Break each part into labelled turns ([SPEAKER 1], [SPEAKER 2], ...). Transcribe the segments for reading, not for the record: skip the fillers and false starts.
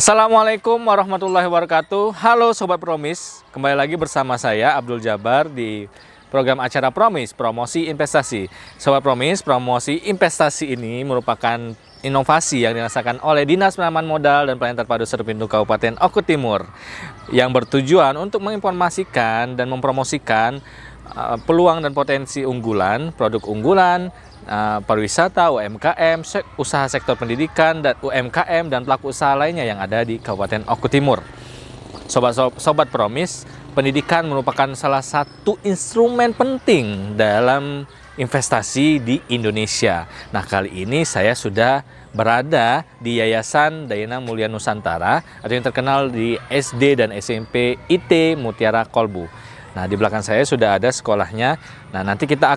[SPEAKER 1] Assalamualaikum warahmatullahi wabarakatuh. Halo Sobat Promis, kembali lagi bersama saya Abdul Jabar di program acara Promis, Promosi Investasi. Sobat Promis, promosi investasi ini merupakan inovasi yang dirasakan oleh Dinas Penanaman Modal dan Pelayanan Terpadu Serpindu Kabupaten Oku Timur yang bertujuan untuk menginformasikan dan mempromosikan peluang dan potensi unggulan, produk unggulan, pariwisata, UMKM, usaha sektor pendidikan, dan UMKM dan pelaku usaha lainnya yang ada di Kabupaten Oku Timur. Sobat Promis, pendidikan merupakan salah satu instrumen penting dalam investasi di Indonesia. Nah, kali ini saya sudah berada di Yayasan Dayana Mulia Nusantara atau yang terkenal di SD dan SMP IT Mutiara Kolbu. Nah, di belakang saya sudah ada sekolahnya. Nah, nanti kita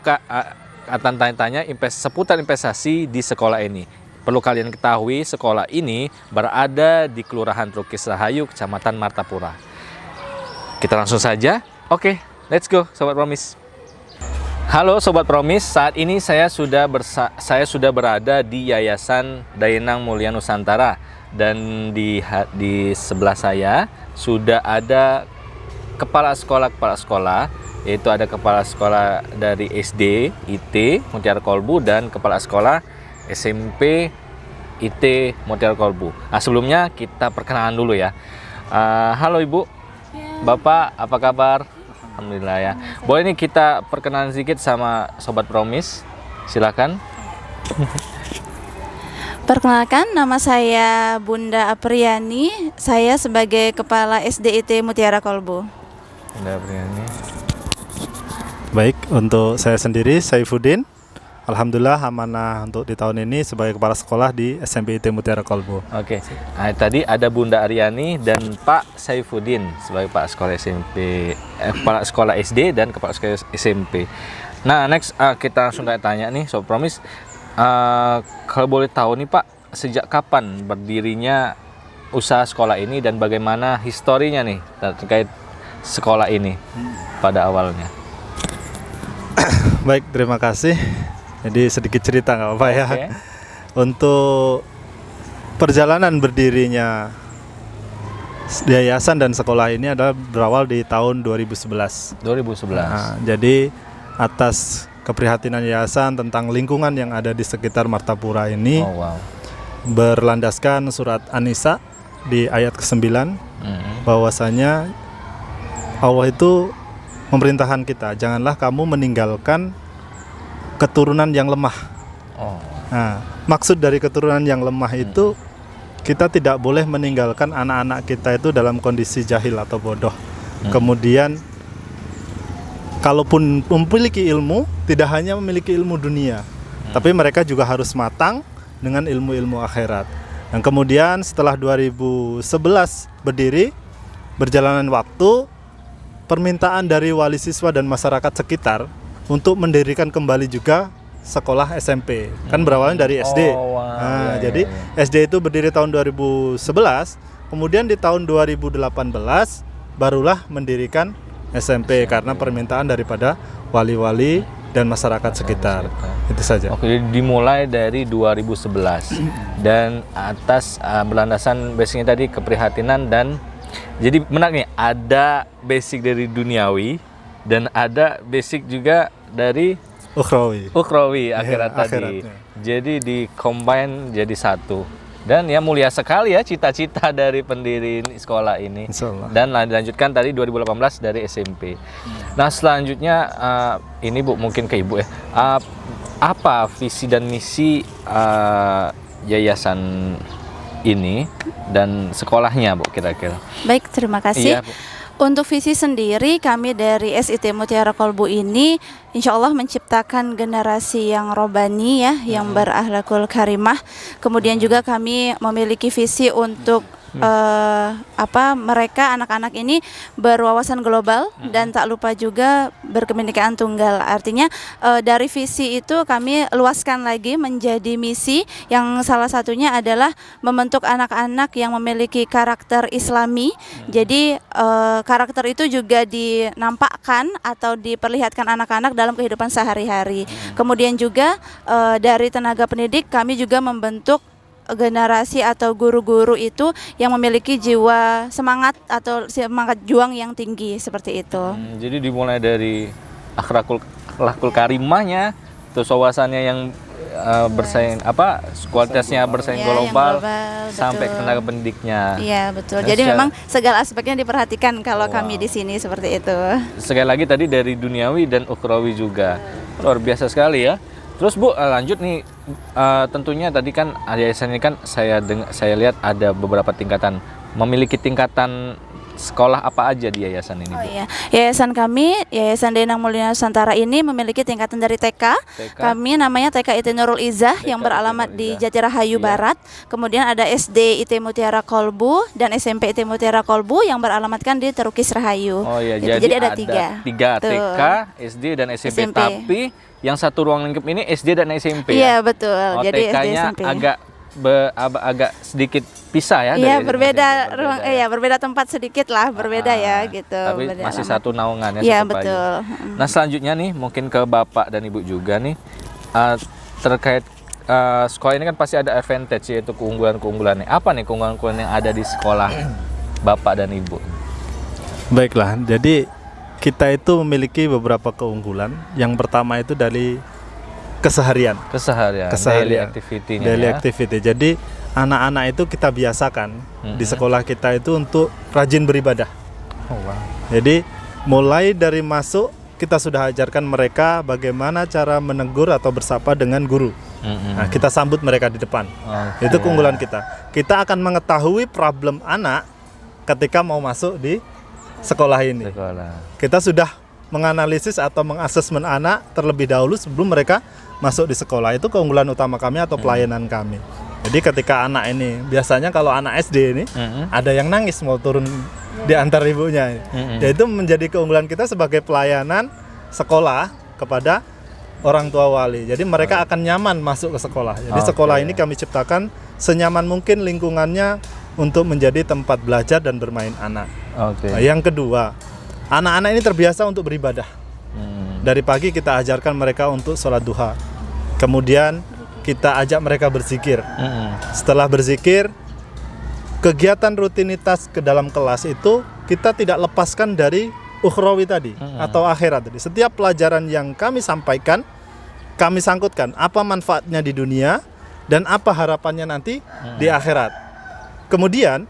[SPEAKER 1] akan tanya-tanya seputar investasi di sekolah ini. Perlu kalian ketahui, sekolah ini berada di Kelurahan Trukis Rahayu, Kecamatan Martapura. Kita langsung saja. Oke, let's go, Sobat Promis. Halo Sobat Promis, saat ini saya sudah berada di Yayasan Dayana Mulia Nusantara dan di sebelah saya sudah ada kepala sekolah, yaitu ada kepala sekolah dari SD IT Mutiara Kolbu dan kepala sekolah SMP IT Mutiara Kolbu. Nah, sebelumnya kita perkenalan dulu ya. Halo Ibu, Bapak, apa kabar? Alhamdulillah ya. Boleh nih kita perkenalan sedikit sama Sobat Promis, silakan.
[SPEAKER 2] Perkenalkan, nama saya Bunda Apriani. Saya sebagai Kepala SDIT Mutiara Kolbu.
[SPEAKER 1] Bunda Apriani.
[SPEAKER 3] Baik, untuk saya sendiri, Saifuddin. Alhamdulillah amanah untuk di tahun ini sebagai kepala sekolah di SMP IT Mutiara Kolbu.
[SPEAKER 1] Oke. Nah, tadi ada Bunda Aryani dan Pak Saifuddin sebagai Pak Sekolah Kepala Sekolah SD dan Kepala Sekolah SMP. Nah, next kita langsung tanya nih, Sob Promis. Kalau boleh tahu nih Pak, sejak kapan berdirinya usaha sekolah ini dan bagaimana historinya nih terkait sekolah ini pada awalnya?
[SPEAKER 3] Baik, terima kasih. Jadi sedikit cerita nggak apa-apa ya.
[SPEAKER 1] Okay.
[SPEAKER 3] Untuk perjalanan berdirinya yayasan dan sekolah ini adalah berawal di tahun 2011.
[SPEAKER 1] 2011.
[SPEAKER 3] Nah, jadi atas keprihatinan yayasan tentang lingkungan yang ada di sekitar Martapura ini, berlandaskan surat An-Nisa di ayat ke-9 bahwasanya Allah itu memerintahkan kita, janganlah kamu meninggalkan keturunan yang lemah. Nah, maksud dari keturunan yang lemah itu kita tidak boleh meninggalkan anak-anak kita itu dalam kondisi jahil atau bodoh. Kemudian kalaupun memiliki ilmu, tidak hanya memiliki ilmu dunia, tapi mereka juga harus matang dengan ilmu-ilmu akhirat. Dan kemudian setelah 2011 berdiri, berjalanan waktu, permintaan dari wali siswa dan masyarakat sekitar untuk mendirikan kembali juga sekolah SMP. Kan berawalnya dari SD. Jadi SD itu berdiri tahun 2011, kemudian di tahun 2018 barulah mendirikan SMP karena permintaan daripada wali-wali dan masyarakat sekitar. Itu saja.
[SPEAKER 1] Oke, dimulai dari 2011 dan atas berlandasan basicnya tadi keprihatinan dan jadi benar nih, ada basic dari duniawi dan ada basic juga dari ukhrawi akhirat tadi. Jadi di combine jadi satu. Dan ya mulia sekali ya cita-cita dari pendiri sekolah ini. Dan dilanjutkan tadi 2018 dari SMP. Nah, selanjutnya ini Bu, mungkin ke Ibu ya. Apa visi dan misi yayasan ini dan sekolahnya Bu kira-kira?
[SPEAKER 2] Baik, terima kasih.
[SPEAKER 1] Iya, Bu.
[SPEAKER 2] Untuk visi sendiri, kami dari SIT Mutiara Kolbu ini insya Allah menciptakan generasi yang robani ya, yang berakhlakul karimah. Kemudian juga kami memiliki visi untuk mereka anak-anak ini berwawasan global dan tak lupa juga berkebinekaan tunggal. Artinya dari visi itu kami luaskan lagi menjadi misi yang salah satunya adalah membentuk anak-anak yang memiliki karakter Islami. Jadi karakter itu juga dinampakkan atau diperlihatkan anak-anak dalam kehidupan sehari-hari. Kemudian juga dari tenaga pendidik kami juga membentuk generasi atau guru-guru itu yang memiliki jiwa semangat atau semangat juang yang tinggi seperti itu.
[SPEAKER 1] Jadi dimulai dari akhlakul karimahnya, terus wawasannya yang bersaing kualitasnya bersaing
[SPEAKER 2] Ya, yang
[SPEAKER 1] global,
[SPEAKER 2] global,
[SPEAKER 1] sampai ke
[SPEAKER 2] betul.
[SPEAKER 1] tenaga pendidiknya.
[SPEAKER 2] Iya betul.
[SPEAKER 1] Dan
[SPEAKER 2] Jadi
[SPEAKER 1] secara-
[SPEAKER 2] memang segala aspeknya diperhatikan kalau
[SPEAKER 1] Wow.
[SPEAKER 2] kami di sini seperti itu.
[SPEAKER 1] Sekali lagi tadi dari duniawi dan ukhrawi juga. Luar biasa sekali ya. Terus Bu, lanjut nih, tentunya tadi kan yayasan ini kan saya lihat ada beberapa tingkatan. Memiliki tingkatan sekolah apa aja di yayasan ini,
[SPEAKER 2] Oh
[SPEAKER 1] Bu?
[SPEAKER 2] iya, yayasan kami, Yayasan Denang Mulia Nusantara ini memiliki tingkatan dari TK. Kami namanya TK IT Nurul Izzah
[SPEAKER 1] TK
[SPEAKER 2] yang
[SPEAKER 1] IT
[SPEAKER 2] beralamat
[SPEAKER 1] Nurul
[SPEAKER 2] di
[SPEAKER 1] Izzah.
[SPEAKER 2] Jatirahayu
[SPEAKER 1] Iya.
[SPEAKER 2] Barat. Kemudian ada SD IT Mutiara Kolbu dan SMP IT Mutiara Kolbu yang beralamatkan di Terukis Rahayu.
[SPEAKER 1] Oh iya,
[SPEAKER 2] Gitu.
[SPEAKER 1] jadi
[SPEAKER 2] ada tiga. Tuh.
[SPEAKER 1] TK, SD dan SMP.
[SPEAKER 2] SMP.
[SPEAKER 1] Tapi yang satu ruang lingkup ini SD dan SMP
[SPEAKER 2] Iya
[SPEAKER 1] ya?
[SPEAKER 2] betul.
[SPEAKER 1] Oh,
[SPEAKER 2] Jadi SD
[SPEAKER 1] TK-nya
[SPEAKER 2] SMP.
[SPEAKER 1] agak sedikit pisah ya?
[SPEAKER 2] Iya
[SPEAKER 1] dari
[SPEAKER 2] berbeda
[SPEAKER 1] SMP,
[SPEAKER 2] ruang,
[SPEAKER 1] ya?
[SPEAKER 2] iya berbeda tempat sedikit lah, berbeda ya gitu.
[SPEAKER 1] Tapi
[SPEAKER 2] berbeda
[SPEAKER 1] masih
[SPEAKER 2] alamat.
[SPEAKER 1] satu naungan ya?
[SPEAKER 2] Iya
[SPEAKER 1] satu payung.
[SPEAKER 2] betul.
[SPEAKER 1] Nah selanjutnya nih mungkin ke Bapak dan Ibu juga nih, terkait sekolah ini kan pasti ada advantage, yaitu keunggulan-keunggulannya. Apa nih keunggulan-keunggulan yang ada di sekolah Bapak dan Ibu?
[SPEAKER 3] Baiklah, jadi kita itu memiliki beberapa keunggulan. Yang pertama itu dari keseharian. Daily
[SPEAKER 1] activity-nya
[SPEAKER 3] Daily
[SPEAKER 1] ya.
[SPEAKER 3] activity. Jadi anak-anak itu kita biasakan di sekolah kita itu untuk rajin beribadah.
[SPEAKER 1] Oh, wow.
[SPEAKER 3] Jadi mulai dari masuk kita sudah ajarkan mereka bagaimana cara menegur atau bersapa dengan guru. Nah, kita sambut mereka di depan.
[SPEAKER 1] Oke.
[SPEAKER 3] Itu keunggulan kita. Kita akan mengetahui problem anak ketika mau masuk di sekolah ini.
[SPEAKER 1] Sekolah.
[SPEAKER 3] Kita sudah menganalisis atau mengasesmen anak terlebih dahulu sebelum mereka masuk di sekolah. Itu keunggulan utama kami atau pelayanan kami. Jadi ketika anak ini, biasanya kalau anak SD ini ada yang nangis mau turun di antar ibunya. Dan itu menjadi keunggulan kita sebagai pelayanan sekolah kepada orang tua wali. Jadi mereka akan nyaman masuk ke sekolah. Jadi
[SPEAKER 1] Oke.
[SPEAKER 3] sekolah ini kami ciptakan senyaman mungkin lingkungannya untuk menjadi tempat belajar dan bermain anak.
[SPEAKER 1] Oke.
[SPEAKER 3] Nah, yang kedua, anak-anak ini terbiasa untuk beribadah. Dari pagi kita ajarkan mereka untuk sholat duha. Kemudian kita ajak mereka berzikir. Setelah berzikir, kegiatan rutinitas ke dalam kelas itu kita tidak lepaskan dari ukhrawi tadi atau akhirat tadi. Setiap pelajaran yang kami sampaikan, kami sangkutkan apa manfaatnya di dunia dan apa harapannya nanti di akhirat. Kemudian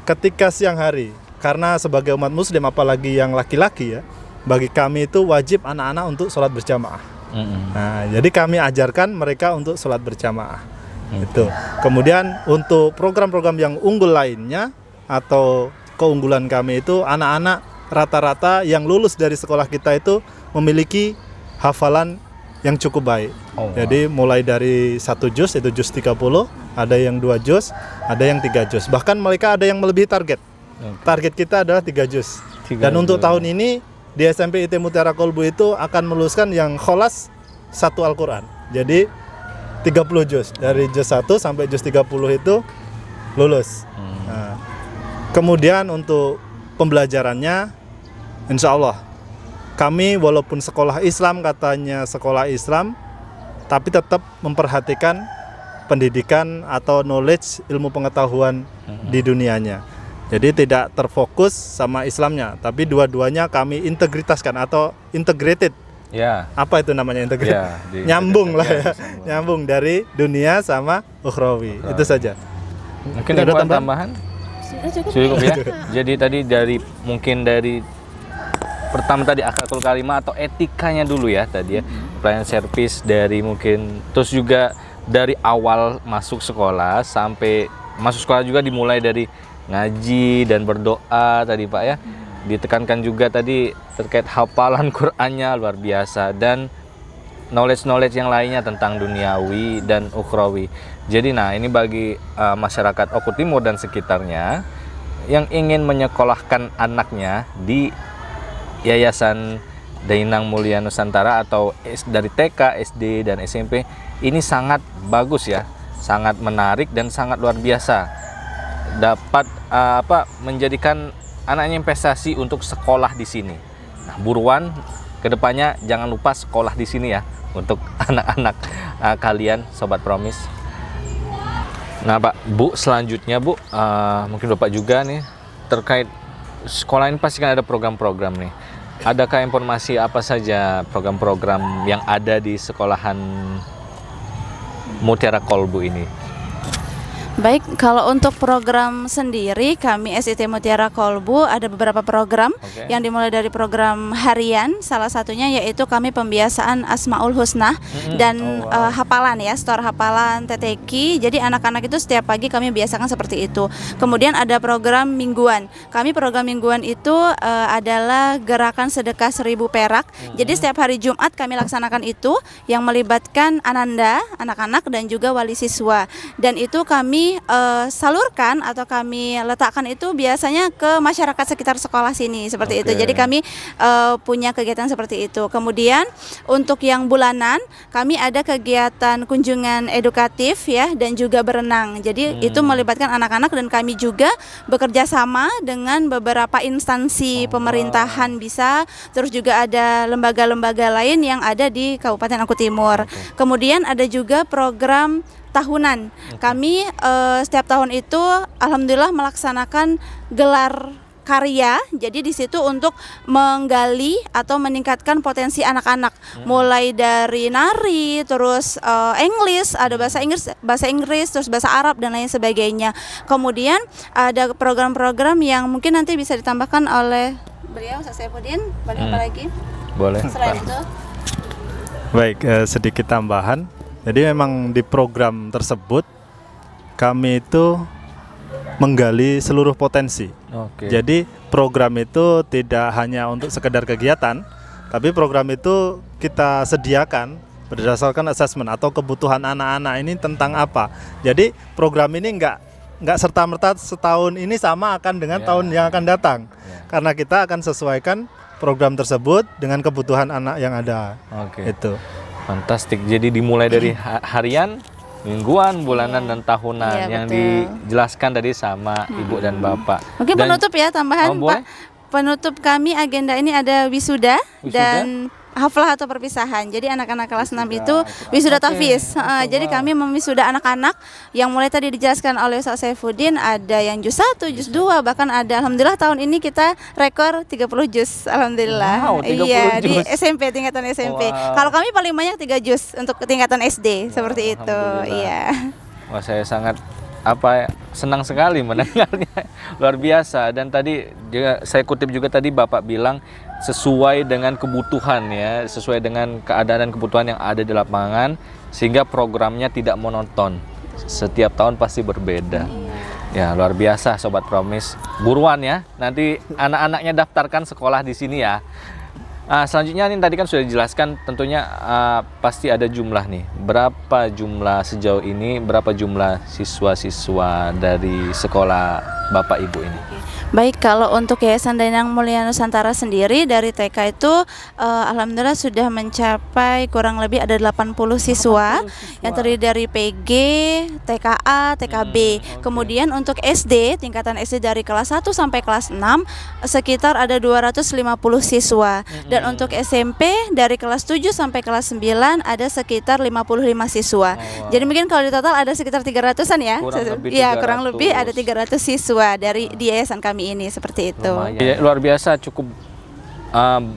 [SPEAKER 3] ketika siang hari, karena sebagai umat muslim apalagi yang laki-laki ya, bagi kami itu wajib anak-anak untuk sholat berjamaah. Nah, jadi kami ajarkan mereka untuk sholat berjamaah. Itu. Kemudian untuk program-program yang unggul lainnya atau keunggulan kami itu anak-anak rata-rata yang lulus dari sekolah kita itu memiliki hafalan yang cukup baik.
[SPEAKER 1] Oh, wow.
[SPEAKER 3] Jadi mulai dari 1 juz itu juz 30, ada yang 2 juz, ada yang 3 juz. Bahkan mereka ada yang melebihi target. Target kita adalah 3 juz.
[SPEAKER 1] 3
[SPEAKER 3] Dan untuk
[SPEAKER 1] juz.
[SPEAKER 3] tahun ini di SMP IT Mutiara Kolbu itu akan meluluskan yang kholas 1 Al-Quran. Jadi 30 juz. Dari juz 1 sampai juz 30 itu lulus. Nah, kemudian untuk pembelajarannya, insya Allah kami walaupun sekolah Islam, katanya sekolah Islam, tapi tetap memperhatikan pendidikan atau knowledge, ilmu pengetahuan di dunianya. Jadi tidak terfokus sama Islamnya, tapi dua-duanya kami integritaskan atau integrated.
[SPEAKER 1] Ya.
[SPEAKER 3] Apa itu namanya integrated?
[SPEAKER 1] Ya,
[SPEAKER 3] Nyambung lah ya,
[SPEAKER 1] disambung.
[SPEAKER 3] nyambung dari dunia sama ukhrawi. Itu saja.
[SPEAKER 1] Mungkin
[SPEAKER 3] Ada
[SPEAKER 1] ada
[SPEAKER 3] tambahan?
[SPEAKER 1] tambahan? Cukup ya. Jadi tadi mungkin dari pertama tadi akhlakul karimah atau etikanya dulu ya tadi ya, pelayanan servis dari mungkin, terus juga dari awal masuk sekolah sampai masuk sekolah juga dimulai dari ngaji dan berdoa tadi Pak ya, ditekankan juga tadi terkait hafalan Qur'annya luar biasa dan knowledge yang lainnya tentang duniawi dan ukhrawi. Jadi nah ini bagi masyarakat Oku Timur dan sekitarnya yang ingin menyekolahkan anaknya di Yayasan Denang Mulia Nusantara atau dari TK, SD dan SMP, ini sangat bagus ya, sangat menarik dan sangat luar biasa. Dapat menjadikan anaknya investasi untuk sekolah di sini. Nah, buruan kedepannya jangan lupa sekolah di sini ya untuk anak-anak kalian Sobat Promis. Nah Pak, Bu, selanjutnya Bu, mungkin Bapak juga nih terkait sekolah ini pasti kan ada program-program nih. Adakah informasi apa saja program-program yang ada di sekolahan Mutiara Kolbu ini?
[SPEAKER 2] Baik, kalau untuk program sendiri kami SIT Mutiara Kolbu ada beberapa program yang dimulai dari program harian, salah satunya yaitu kami pembiasaan Asmaul Husna dan hafalan ya, store hafalan TTQ. Jadi anak-anak itu setiap pagi kami biasakan seperti itu. Kemudian ada program mingguan. Kami program mingguan itu adalah gerakan sedekah 1.000 perak. Jadi setiap hari Jumat kami laksanakan itu yang melibatkan ananda, anak-anak dan juga wali siswa. Dan itu kami salurkan atau kami letakkan itu biasanya ke masyarakat sekitar sekolah sini seperti itu. Jadi kami punya kegiatan seperti itu. Kemudian untuk yang bulanan kami ada kegiatan kunjungan edukatif ya dan juga berenang. Jadi itu melibatkan anak-anak dan kami juga bekerja sama dengan beberapa instansi pemerintahan bisa, terus juga ada lembaga-lembaga lain yang ada di Kabupaten Angkut Timur. Kemudian ada juga program tahunan. Kami setiap tahun itu alhamdulillah melaksanakan gelar karya. Jadi di situ untuk menggali atau meningkatkan potensi anak-anak. Mulai dari nari, terus English, ada bahasa Inggris, terus bahasa Arab dan lain sebagainya. Kemudian ada program-program yang mungkin nanti bisa ditambahkan oleh beliau, Ustaz Saifuddin. Apa lagi?
[SPEAKER 1] Boleh.
[SPEAKER 2] Selain itu.
[SPEAKER 3] Baik, sedikit tambahan. Jadi memang di program tersebut kami itu menggali seluruh potensi. Jadi program itu tidak hanya untuk sekedar kegiatan, tapi program itu kita sediakan berdasarkan asesmen atau kebutuhan anak-anak ini tentang apa. Jadi program ini nggak serta-merta setahun ini sama akan dengan tahun yang akan datang, karena kita akan sesuaikan program tersebut dengan kebutuhan anak yang ada. Itu.
[SPEAKER 1] Fantastik. Jadi dimulai dari harian, mingguan, bulanan dan tahunan yang dijelaskan tadi sama Ibu dan Bapak.
[SPEAKER 2] Mungkin penutup ya tambahan Pak. Penutup kami agenda ini ada wisuda? Dan haflah atau perpisahan. Jadi anak-anak kelas 6 itu wisuda tahfiz. Jadi kami memwisuda anak-anak yang mulai tadi dijelaskan oleh Ustaz Saifuddin, ada yang juz 1, juz 2, bahkan ada alhamdulillah tahun ini kita rekor 30 juz alhamdulillah.
[SPEAKER 1] 30
[SPEAKER 2] di
[SPEAKER 1] juz.
[SPEAKER 2] SMP, tingkatan SMP. Kalau kami paling banyak 3 juz untuk tingkatan SD seperti itu. Iya.
[SPEAKER 1] Wah, saya sangat senang sekali mendengarnya, luar biasa. Dan tadi juga saya kutip juga tadi Bapak bilang sesuai dengan kebutuhan ya, sesuai dengan keadaan dan kebutuhan yang ada di lapangan, sehingga programnya tidak monoton. Setiap tahun pasti berbeda. Ya, luar biasa Sobat Promis. Buruan ya, nanti anak-anaknya daftarkan sekolah di sini ya. Selanjutnya ini tadi kan sudah dijelaskan, tentunya pasti ada jumlah nih. Berapa jumlah sejauh ini, berapa jumlah siswa-siswa dari sekolah Bapak Ibu ini?
[SPEAKER 2] Baik, kalau untuk Yayasan Danang Mulia Nusantara sendiri dari TK itu alhamdulillah sudah mencapai kurang lebih ada 80 siswa yang terdiri dari PG, TKA, TKB. Kemudian untuk SD, tingkatan SD dari kelas 1 sampai kelas 6 sekitar ada 250 siswa. Dan untuk SMP dari kelas 7 sampai kelas 9 ada sekitar 55 siswa. Jadi mungkin kalau di total ada sekitar 300-an ya. Kurang lebih ada 300 siswa dari di yayasan kami ini seperti itu.
[SPEAKER 1] Luar biasa, cukup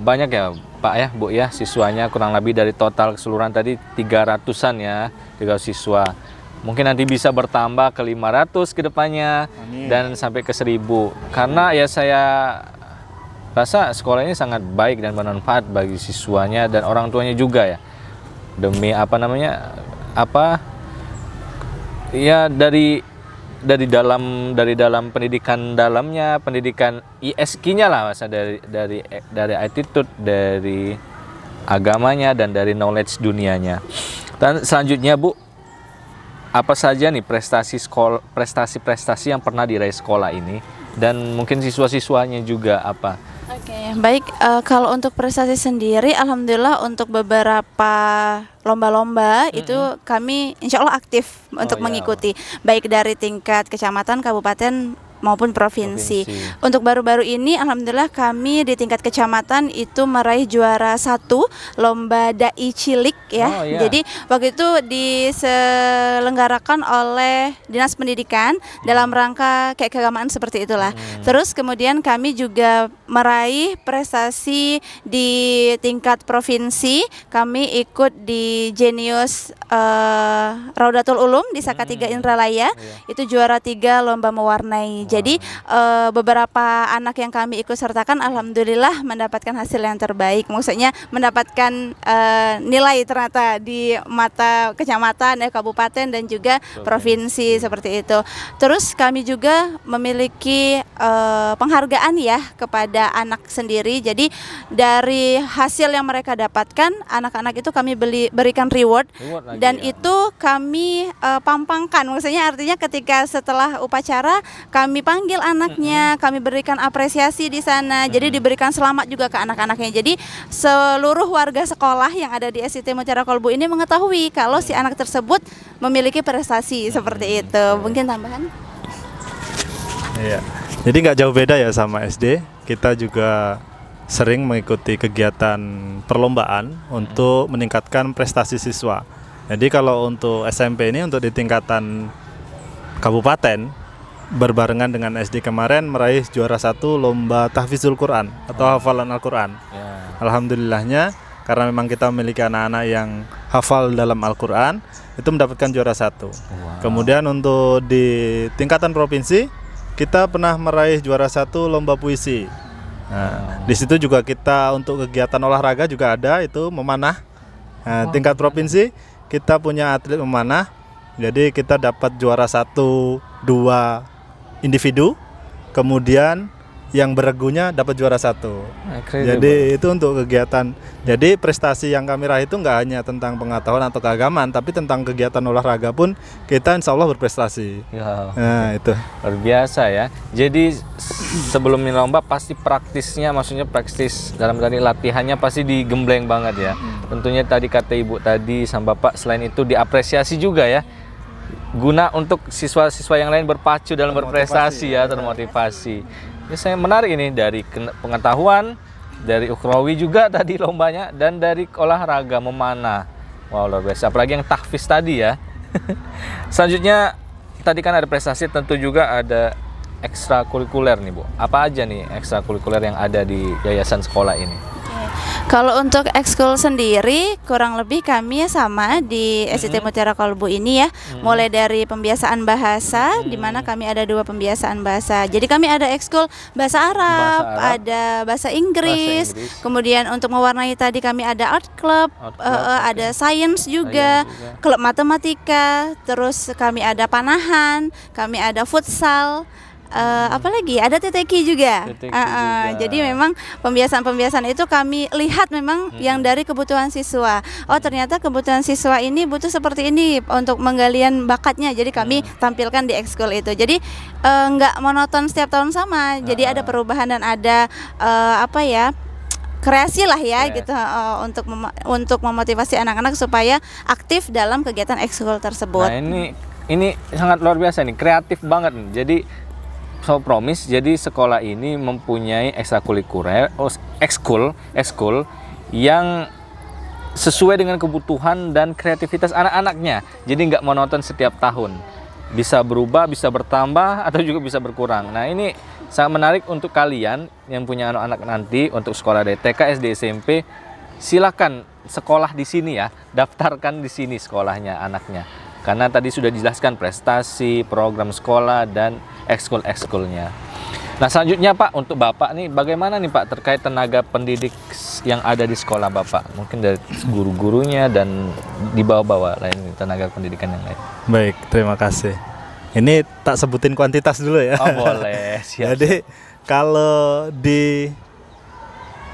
[SPEAKER 1] banyak ya Pak ya, Bu ya, siswanya kurang lebih dari total keseluruhan tadi 300-an ya, 300 siswa. Mungkin nanti bisa bertambah ke 500 ke depannya. Dan sampai ke 1000. Karena ya saya rasa sekolah ini sangat baik dan bermanfaat bagi siswanya dan orang tuanya juga ya. Demi dari dalam pendidikan dalamnya, pendidikan ISQ-nya lah, masa dari attitude, dari agamanya dan dari knowledge dunianya. Dan selanjutnya Bu, apa saja nih prestasi-prestasi yang pernah diraih sekolah ini, dan mungkin siswa-siswanya juga apa?
[SPEAKER 2] Baik, kalau untuk prestasi sendiri alhamdulillah untuk beberapa lomba-lomba itu kami insya Allah aktif untuk mengikuti, baik dari tingkat kecamatan, kabupaten maupun provinsi. Untuk baru-baru ini alhamdulillah kami di tingkat kecamatan itu meraih juara 1 lomba dai cilik ya.
[SPEAKER 1] Oh, iya.
[SPEAKER 2] Jadi waktu itu diselenggarakan oleh Dinas Pendidikan dalam rangka kayak keagamaan seperti itulah. Terus kemudian kami juga meraih prestasi di tingkat provinsi. Kami ikut di Jenius Raudatul Ulum di Salatiga Indralaya. Itu juara 3 lomba mewarnai. Jadi beberapa anak yang kami ikut sertakan alhamdulillah mendapatkan hasil yang terbaik. Maksudnya mendapatkan nilai ternyata di mata kecamatan, kabupaten dan juga provinsi seperti itu. Terus kami juga memiliki penghargaan ya kepada anak sendiri. Jadi dari hasil yang mereka dapatkan, anak-anak itu kami berikan reward
[SPEAKER 1] Lagi
[SPEAKER 2] dan
[SPEAKER 1] ya.
[SPEAKER 2] itu kami pampangkan. Maksudnya artinya ketika setelah upacara kami panggil anaknya, kami berikan apresiasi di sana. Jadi diberikan selamat juga ke anak-anaknya. Jadi seluruh warga sekolah yang ada di SIT Mutiara Kolbu ini mengetahui kalau si anak tersebut memiliki prestasi seperti itu. Mungkin tambahan?
[SPEAKER 3] Iya. Jadi nggak jauh beda ya sama SD. Kita juga sering mengikuti kegiatan perlombaan untuk meningkatkan prestasi siswa. Jadi kalau untuk SMP ini untuk di tingkatan kabupaten berbarengan dengan SD kemarin meraih juara 1 lomba tahfizul Quran atau hafalan Al-Quran.
[SPEAKER 1] Ya.
[SPEAKER 3] Alhamdulillahnya karena memang kita memiliki anak-anak yang hafal dalam Al-Quran itu mendapatkan juara 1. Kemudian untuk di tingkatan provinsi kita pernah meraih juara 1 lomba puisi. Nah, di situ juga kita untuk kegiatan olahraga juga ada itu memanah. Nah, tingkat provinsi kita punya atlet memanah. Jadi kita dapat juara 1, 2 individu, kemudian yang beregunya dapat juara 1. Jadi itu untuk kegiatan. Jadi prestasi yang kami raih itu nggak hanya tentang pengetahuan atau keagamaan, tapi tentang kegiatan olahraga pun kita insya Allah berprestasi.
[SPEAKER 1] Ya.
[SPEAKER 3] Nah itu.
[SPEAKER 1] Luar biasa ya. Jadi sebelum lomba pasti praktisnya, maksudnya praktis dalam tadi latihannya pasti digembleng banget ya. Tentunya tadi kata ibu tadi sama bapak, selain itu diapresiasi juga ya. Guna untuk siswa-siswa yang lain berpacu dalam berprestasi ya, termotivasi. Ya, saya menarik ini dari pengetahuan, dari ukhrawi juga tadi lombanya, dan dari olahraga memanah. Wow, luar biasa. Apalagi yang tahfiz tadi ya. Selanjutnya tadi kan ada prestasi, tentu juga ada ekstrakurikuler nih Bu. Apa aja nih ekstrakurikuler yang ada di yayasan sekolah ini?
[SPEAKER 2] Kalau untuk ekskul sendiri kurang lebih kami sama di SIT Mutiara Kolbu ini ya. Mulai dari pembiasaan bahasa di mana kami ada 2 pembiasaan bahasa. Jadi kami ada ekskul bahasa Arab, ada bahasa Inggris. Kemudian untuk mewarnai tadi kami ada art club, ada sains juga, klub matematika, terus kami ada panahan, kami ada futsal. Apalagi ada TTQ juga. Jadi memang pembiasaan-pembiasaan itu kami lihat memang yang dari kebutuhan siswa. Oh ternyata kebutuhan siswa ini butuh seperti ini untuk menggalian bakatnya. Jadi kami tampilkan di ekskul itu. Jadi nggak monoton setiap tahun sama. Jadi ada perubahan dan ada kreasi lah ya gitu untuk memotivasi anak-anak supaya aktif dalam kegiatan ekskul tersebut.
[SPEAKER 1] Nah ini sangat luar biasa nih, kreatif banget nih. Jadi Sobat Promis, jadi sekolah ini mempunyai ekstrakurikuler, ekskul yang sesuai dengan kebutuhan dan kreativitas anak-anaknya. Jadi nggak monoton setiap tahun, bisa berubah, bisa bertambah, atau juga bisa berkurang. Nah ini sangat menarik untuk kalian yang punya anak-anak nanti untuk sekolah dari TK, SD, SMP. Silakan sekolah di sini ya, daftarkan di sini sekolahnya anaknya. Karena tadi sudah dijelaskan prestasi, program sekolah, dan ekskul-ekskulnya. Nah selanjutnya Pak, untuk Bapak nih bagaimana nih Pak terkait tenaga pendidik yang ada di sekolah Bapak? Mungkin dari guru-gurunya dan di bawah-bawah lain tenaga pendidikan yang lain.
[SPEAKER 3] Baik, terima kasih. Ini tak sebutin kuantitas dulu ya.
[SPEAKER 1] Oh boleh, siap.
[SPEAKER 3] Jadi kalau di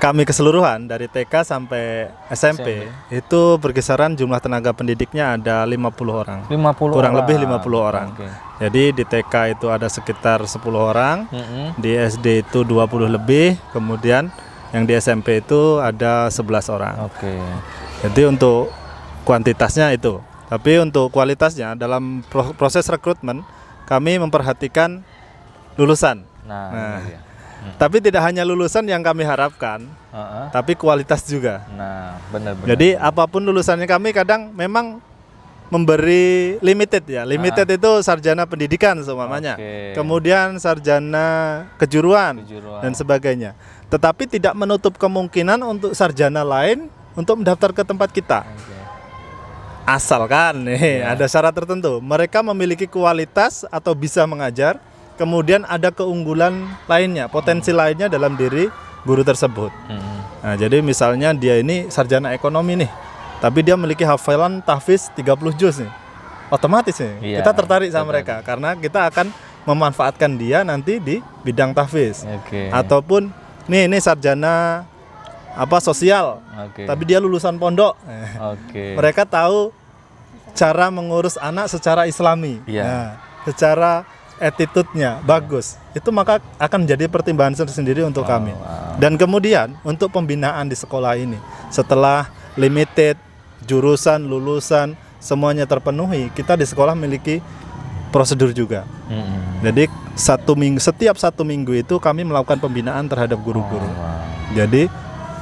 [SPEAKER 3] kami keseluruhan dari TK sampai SMP itu berkisaran jumlah tenaga pendidiknya ada 50 orang.
[SPEAKER 1] 50
[SPEAKER 3] kurang
[SPEAKER 1] orang.
[SPEAKER 3] lebih 50 orang.
[SPEAKER 1] Okay.
[SPEAKER 3] Jadi di TK itu ada sekitar 10 orang, di SD itu 20 lebih, kemudian yang di SMP itu ada 11 orang.
[SPEAKER 1] Oke.
[SPEAKER 3] Jadi untuk kuantitasnya itu. Tapi untuk kualitasnya dalam proses rekrutmen kami memperhatikan lulusan.
[SPEAKER 1] Nah,
[SPEAKER 3] Nah,
[SPEAKER 1] ini dia.
[SPEAKER 3] Tapi tidak hanya lulusan yang kami harapkan,
[SPEAKER 1] Heeh.
[SPEAKER 3] tapi kualitas juga.
[SPEAKER 1] Nah, benar-benar.
[SPEAKER 3] Jadi apapun lulusannya kami kadang memang memberi limited ya. Limited itu sarjana pendidikan seumpamanya.
[SPEAKER 1] Oke.
[SPEAKER 3] Kemudian sarjana kejuruan
[SPEAKER 1] Kejuruan.
[SPEAKER 3] dan sebagainya. Tetapi tidak menutup kemungkinan untuk sarjana lain untuk mendaftar ke tempat kita.
[SPEAKER 1] Oke.
[SPEAKER 3] Asalkan nih
[SPEAKER 1] Iya.
[SPEAKER 3] ada syarat tertentu. Mereka memiliki kualitas atau bisa mengajar, kemudian ada keunggulan lainnya, potensi lainnya dalam diri guru tersebut.
[SPEAKER 1] Mm-mm.
[SPEAKER 3] Nah, jadi misalnya dia ini sarjana ekonomi nih, tapi dia memiliki hafalan tahfiz 30 juz nih. Otomatis nih,
[SPEAKER 1] Iya,
[SPEAKER 3] kita tertarik sama
[SPEAKER 1] tertarik.
[SPEAKER 3] mereka karena kita akan memanfaatkan dia nanti di bidang tahfiz.
[SPEAKER 1] Oke.
[SPEAKER 3] Ataupun ini sarjana sosial,
[SPEAKER 1] Oke.
[SPEAKER 3] tapi dia lulusan pondok.
[SPEAKER 1] Oke.
[SPEAKER 3] Mereka tahu cara mengurus anak secara islami.
[SPEAKER 1] Iya.
[SPEAKER 3] Nah, secara attitude-nya bagus. Itu maka akan menjadi pertimbangan tersendiri untuk kami.
[SPEAKER 1] Wow.
[SPEAKER 3] Dan kemudian untuk pembinaan di sekolah ini, setelah limited, jurusan, lulusan, semuanya terpenuhi, kita di sekolah memiliki prosedur juga.
[SPEAKER 1] Mm-mm.
[SPEAKER 3] Jadi setiap satu minggu itu kami melakukan pembinaan terhadap guru-guru.
[SPEAKER 1] Wow.
[SPEAKER 3] Jadi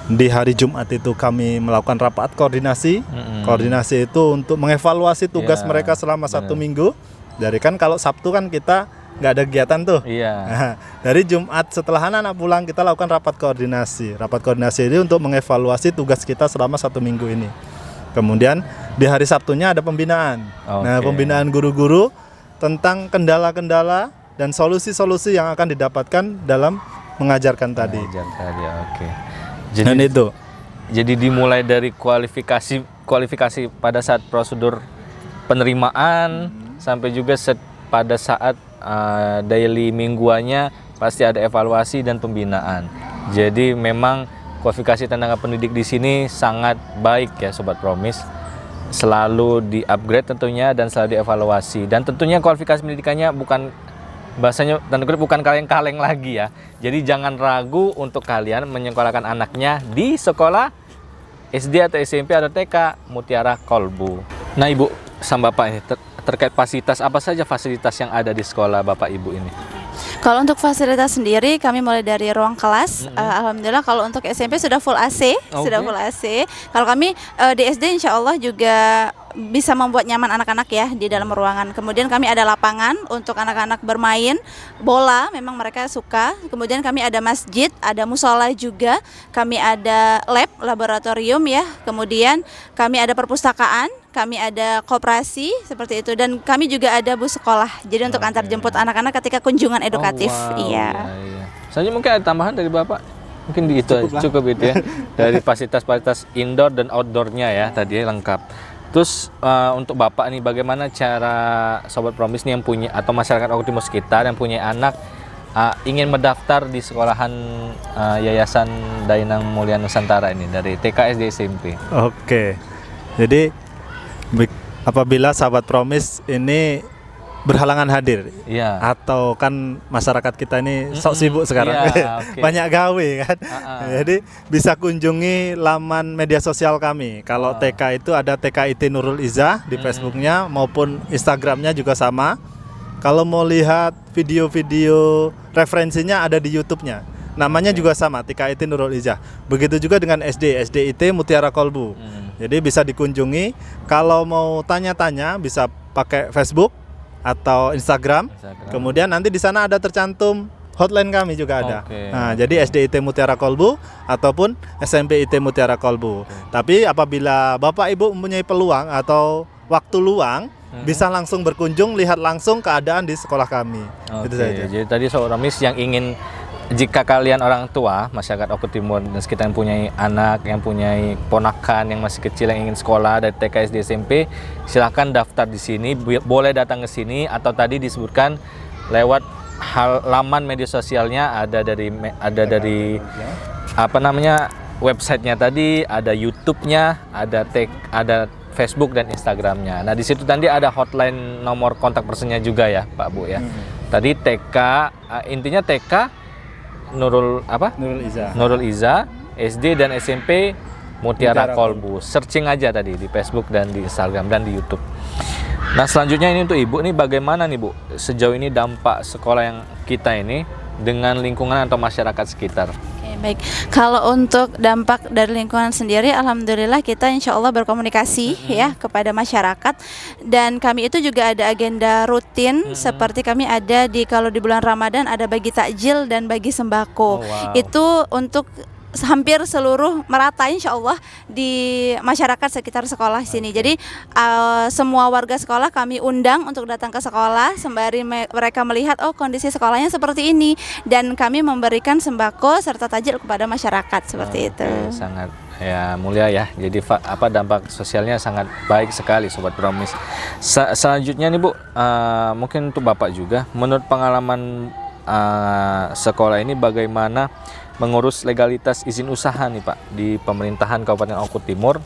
[SPEAKER 3] di hari Jumat itu kami melakukan rapat koordinasi.
[SPEAKER 1] Mm-mm.
[SPEAKER 3] Koordinasi itu untuk mengevaluasi tugas
[SPEAKER 1] Ya,
[SPEAKER 3] mereka selama
[SPEAKER 1] benar.
[SPEAKER 3] 1 minggu. Dari kan kalau Sabtu kan kita nggak ada kegiatan tuh.
[SPEAKER 1] Iya.
[SPEAKER 3] Nah, dari Jumat setelah anak-anak pulang kita lakukan rapat koordinasi. Rapat koordinasi ini untuk mengevaluasi tugas kita selama 1 minggu ini. Kemudian di hari Sabtunya ada pembinaan. Nah,
[SPEAKER 1] Oke.
[SPEAKER 3] pembinaan guru-guru tentang kendala-kendala dan solusi-solusi yang akan didapatkan dalam mengajarkan tadi.
[SPEAKER 1] Mengajar tadi, oke.
[SPEAKER 3] Dan itu.
[SPEAKER 1] Jadi dimulai dari kualifikasi pada saat prosedur penerimaan sampai juga pada saat daily mingguannya pasti ada evaluasi dan pembinaan. Jadi memang kualifikasi tenaga pendidik di sini sangat baik ya Sobat Promis. Selalu di-upgrade tentunya dan selalu dievaluasi. Dan tentunya kualifikasi pendidikannya bukan bahasanya tanda kutip bukan kaleng-kaleng lagi ya. Jadi jangan ragu untuk kalian menyekolahkan anaknya di sekolah SD atau SMP atau TK Mutiara Kolbu. Nah Ibu sama Bapak ini terkait fasilitas, apa saja fasilitas yang ada di sekolah Bapak Ibu ini?
[SPEAKER 2] Kalau untuk fasilitas sendiri kami mulai dari ruang kelas. Alhamdulillah kalau untuk SMP sudah full AC, sudah
[SPEAKER 1] Oke.
[SPEAKER 2] full AC. Kalau kami di SD insya Allah juga bisa membuat nyaman anak-anak ya di dalam ruangan. Kemudian kami ada lapangan untuk anak-anak bermain bola, memang mereka suka. Kemudian kami ada masjid, ada musola juga. Kami ada lab, laboratorium ya. Kemudian kami ada perpustakaan, kami ada koperasi seperti itu. Dan kami juga ada bus sekolah. Jadi untuk antar jemput anak-anak ketika kunjungan edukatif.
[SPEAKER 1] Oh, wow,
[SPEAKER 2] Iya.
[SPEAKER 1] iya. Saja mungkin ada tambahan dari Bapak? Mungkin di itu cukup itu ya. Dari fasilitas-fasilitas indoor dan outdoornya ya tadi ya, lengkap. Terus untuk Bapak nih bagaimana cara Sobat Promis nih yang punya atau masyarakat Optimus sekitar yang punya anak ingin mendaftar di sekolahan Yayasan Dainang Mulia Nusantara ini dari TK SD SMP.
[SPEAKER 3] Oke. Jadi apabila sahabat Promis ini berhalangan hadir
[SPEAKER 1] Iya.
[SPEAKER 3] atau kan masyarakat kita ini sok sibuk sekarang,
[SPEAKER 1] Iya, oke.
[SPEAKER 3] banyak gawe kan.
[SPEAKER 1] Ah.
[SPEAKER 3] Jadi bisa kunjungi laman media sosial kami. Kalau TK itu ada TKIT Nurul Izzah di Facebooknya maupun Instagramnya juga sama. Kalau mau lihat video-video referensinya ada di YouTube-nya. Namanya juga sama, TKIT Nurul Izzah. Begitu juga dengan SDIT Mutiara Kolbu. Jadi bisa dikunjungi. Kalau mau tanya-tanya bisa pakai Facebook atau Instagram. Kemudian nanti di sana ada tercantum hotline kami juga ada.
[SPEAKER 1] Oke.
[SPEAKER 3] Nah, jadi SDIT Mutiara Kolbu ataupun SMPIT Mutiara Kolbu. Tapi apabila Bapak Ibu mempunyai peluang atau waktu luang, bisa langsung berkunjung lihat langsung keadaan di sekolah kami. Itu
[SPEAKER 1] Oke,
[SPEAKER 3] saja.
[SPEAKER 1] jadi tadi Sobat Promis yang ingin jika kalian orang tua masyarakat Oku Timur dan sekitar yang punya anak, yang punya ponakan yang masih kecil yang ingin sekolah dari TK SD SMP, silahkan daftar di sini, boleh datang ke sini atau tadi disebutkan lewat laman media sosialnya ada dari apa namanya websitenya tadi, ada YouTube-nya, ada Facebook dan Instagramnya. Nah di situ tadi ada hotline nomor kontak personnya juga ya Pak Bu ya. Tadi TK intinya TK Nurul Izzah, SD dan SMP Mutiara Kolbu. Searching aja tadi di Facebook dan di Instagram dan di YouTube. Nah, selanjutnya ini untuk Ibu nih, bagaimana nih Bu sejauh ini dampak sekolah yang kita ini dengan lingkungan atau masyarakat sekitar?
[SPEAKER 2] Oke, baik. Kalau untuk dampak dari lingkungan sendiri, alhamdulillah kita insya Allah berkomunikasi ya kepada masyarakat, dan kami itu juga ada agenda rutin seperti kami ada kalau di bulan Ramadan ada bagi takjil dan bagi sembako.
[SPEAKER 1] Oh, wow.
[SPEAKER 2] Itu untuk hampir seluruh merata insya Allah di masyarakat sekitar sekolah sini. Jadi semua warga sekolah kami undang untuk datang ke sekolah sembari mereka melihat kondisi sekolahnya seperti ini, dan kami memberikan sembako serta takjil kepada masyarakat seperti itu.
[SPEAKER 1] Sangat ya mulia ya. Jadi dampak sosialnya sangat baik sekali Sobat Promis. Selanjutnya nih Bu, mungkin untuk Bapak juga, menurut pengalaman sekolah ini bagaimana mengurus legalitas izin usaha nih Pak di pemerintahan Kabupaten Oku Timur,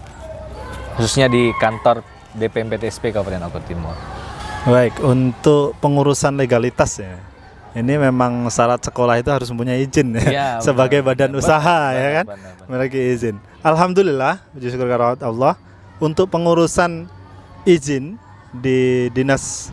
[SPEAKER 1] khususnya di kantor DPMPTSP Kabupaten Oku Timur?
[SPEAKER 3] Baik, untuk pengurusan legalitas ya, ini memang syarat sekolah itu harus mempunyai izin ya, sebagai badan usaha ya kan, memiliki izin. Alhamdulillah, puji syukur kepada Allah, untuk pengurusan izin di dinas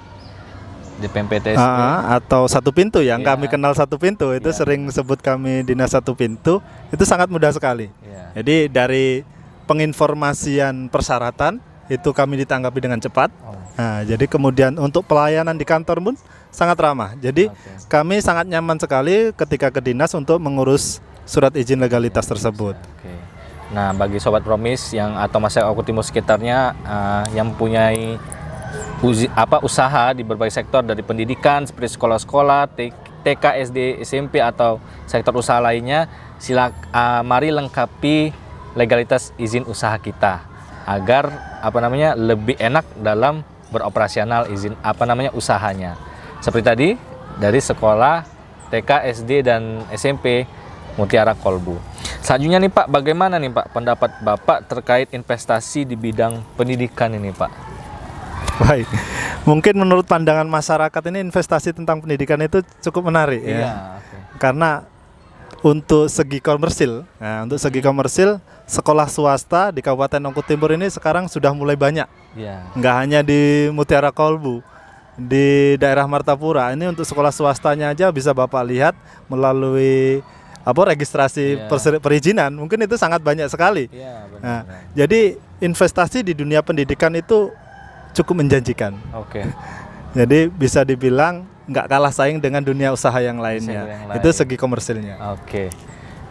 [SPEAKER 1] DPMPTSP
[SPEAKER 3] atau satu pintu yang kami kenal satu pintu itu sering sebut kami dinas satu pintu, itu sangat mudah sekali. Jadi dari penginformasian persyaratan itu kami ditanggapi dengan cepat. Nah, jadi kemudian untuk pelayanan di kantor pun sangat ramah. Jadi kami sangat nyaman sekali ketika ke dinas untuk mengurus surat izin legalitas tersebut.
[SPEAKER 1] Nah, bagi Sobat Promis yang atau masyarakat Oku Timur sekitarnya yang mempunyai usaha di berbagai sektor dari pendidikan seperti sekolah-sekolah, TK, SD, SMP atau sektor usaha lainnya, mari lengkapi legalitas izin usaha kita agar lebih enak dalam beroperasional izin usahanya. Seperti tadi dari sekolah TK, SD dan SMP Mutiara Kolbu. Selanjutnya nih Pak, bagaimana nih Pak pendapat Bapak terkait investasi di bidang pendidikan ini Pak?
[SPEAKER 3] Baik, mungkin menurut pandangan masyarakat ini investasi tentang pendidikan itu cukup menarik ya. Karena untuk segi komersil, sekolah swasta di Kabupaten Oku Timur ini sekarang sudah mulai banyak. Nggak hanya di Mutiara Kolbu, di daerah Martapura ini untuk sekolah swastanya aja bisa Bapak lihat melalui registrasi perizinan, mungkin itu sangat banyak sekali. Jadi investasi di dunia pendidikan itu cukup menjanjikan. Jadi bisa dibilang nggak kalah saing dengan dunia usaha yang lainnya. Itu segi komersilnya.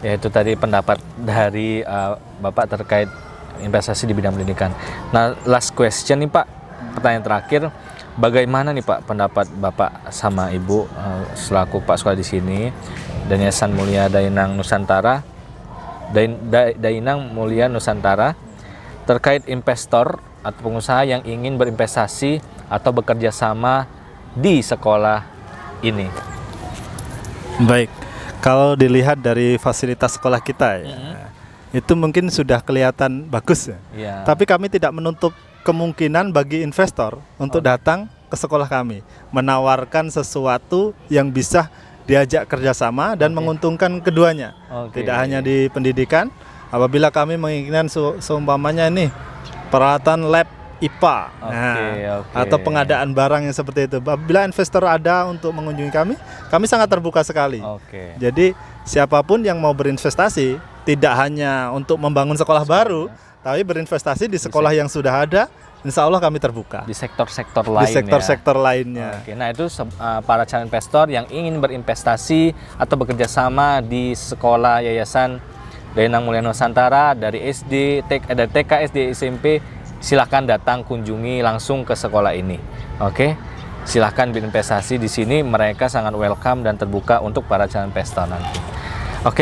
[SPEAKER 1] Ya itu tadi pendapat dari Bapak terkait investasi di bidang pendidikan. Nah, last question nih Pak, pertanyaan terakhir, bagaimana nih Pak pendapat Bapak sama Ibu selaku Pak sekolah di sini dan Yayasan Mulia Dainang Nusantara, Dainang Mulia Nusantara terkait investor atau pengusaha yang ingin berinvestasi atau bekerja sama di sekolah ini?
[SPEAKER 3] Baik, kalau dilihat dari fasilitas sekolah kita itu mungkin sudah kelihatan bagus ya. Tapi kami tidak menutup kemungkinan bagi investor untuk datang ke sekolah kami, menawarkan sesuatu yang bisa diajak kerjasama dan menguntungkan keduanya. Tidak hanya di pendidikan, apabila kami menginginkan seumpamanya ini peralatan lab IPA atau pengadaan barang yang seperti itu. Bila investor ada untuk mengunjungi kami sangat terbuka sekali. Jadi siapapun yang mau berinvestasi, tidak hanya untuk membangun sekolah baru, tapi berinvestasi di sekolah yang sudah ada, insya Allah kami terbuka.
[SPEAKER 1] Di sektor-sektor lain.
[SPEAKER 3] Di sektor-sektor lainnya.
[SPEAKER 1] Nah itu para calon investor yang ingin berinvestasi atau bekerja sama di sekolah Yayasan Dainang Mulia Nusantara dari TK, SD, SMP, silahkan datang kunjungi langsung ke sekolah ini. Silahkan berinvestasi di sini, mereka sangat welcome dan terbuka untuk para calon investor nanti.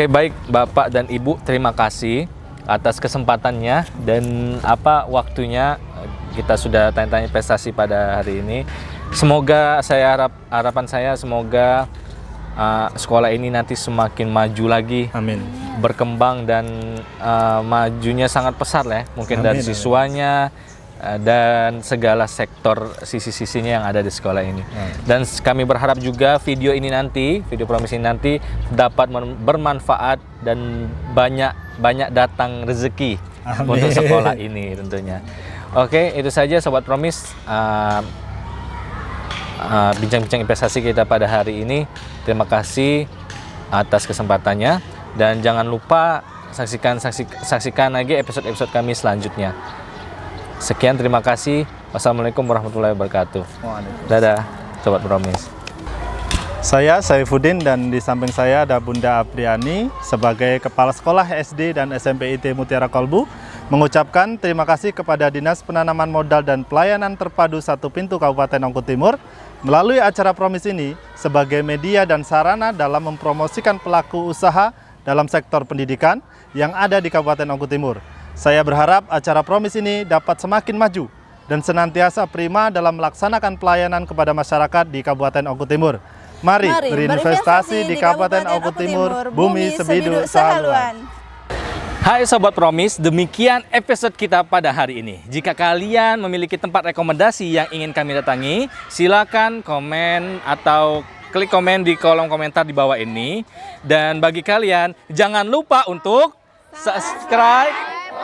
[SPEAKER 1] Baik Bapak dan Ibu, terima kasih atas kesempatannya dan waktunya. Kita sudah tanya-tanya investasi pada hari ini. Semoga harapan saya semoga sekolah ini nanti semakin maju lagi.
[SPEAKER 3] Amin.
[SPEAKER 1] Berkembang dan majunya sangat pesat ya, mungkin dari siswanya dan segala sektor sisi-sisinya yang ada di sekolah ini. Dan kami berharap juga video Promis ini nanti dapat bermanfaat dan banyak datang rezeki untuk sekolah ini tentunya. Itu saja Sobat Promis. bincang-bincang investasi kita pada hari ini. Terima kasih atas kesempatannya dan jangan lupa saksikan lagi episode-episode kami selanjutnya. Sekian, terima kasih. Wassalamualaikum warahmatullahi wabarakatuh. Dadah, Sobat Promis.
[SPEAKER 3] Saya Saifuddin dan di samping saya ada Bunda Apriani sebagai Kepala Sekolah SD dan SMP IT Mutiara Kolbu mengucapkan terima kasih kepada Dinas Penanaman Modal dan Pelayanan Terpadu Satu Pintu Kabupaten Oku Timur melalui acara Promis ini sebagai media dan sarana dalam mempromosikan pelaku usaha dalam sektor pendidikan yang ada di Kabupaten Oku Timur. Saya berharap acara Promis ini dapat semakin maju dan senantiasa prima dalam melaksanakan pelayanan kepada masyarakat di Kabupaten Oku Timur. Mari berinvestasi di Kabupaten Oku Timur, bumi sebiduk sehaluan.
[SPEAKER 1] Hai Sobat Promis, demikian episode kita pada hari ini. Jika kalian memiliki tempat rekomendasi yang ingin kami datangi, silakan komen atau klik komen di kolom komentar di bawah ini. Dan bagi kalian, jangan lupa untuk subscribe,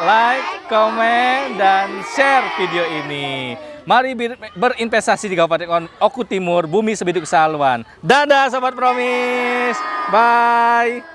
[SPEAKER 1] like, komen, dan share video ini. Mari berinvestasi di Kabupaten Oku Timur, bumi sebiduk sehaluan. Dadah Sobat Promis, bye.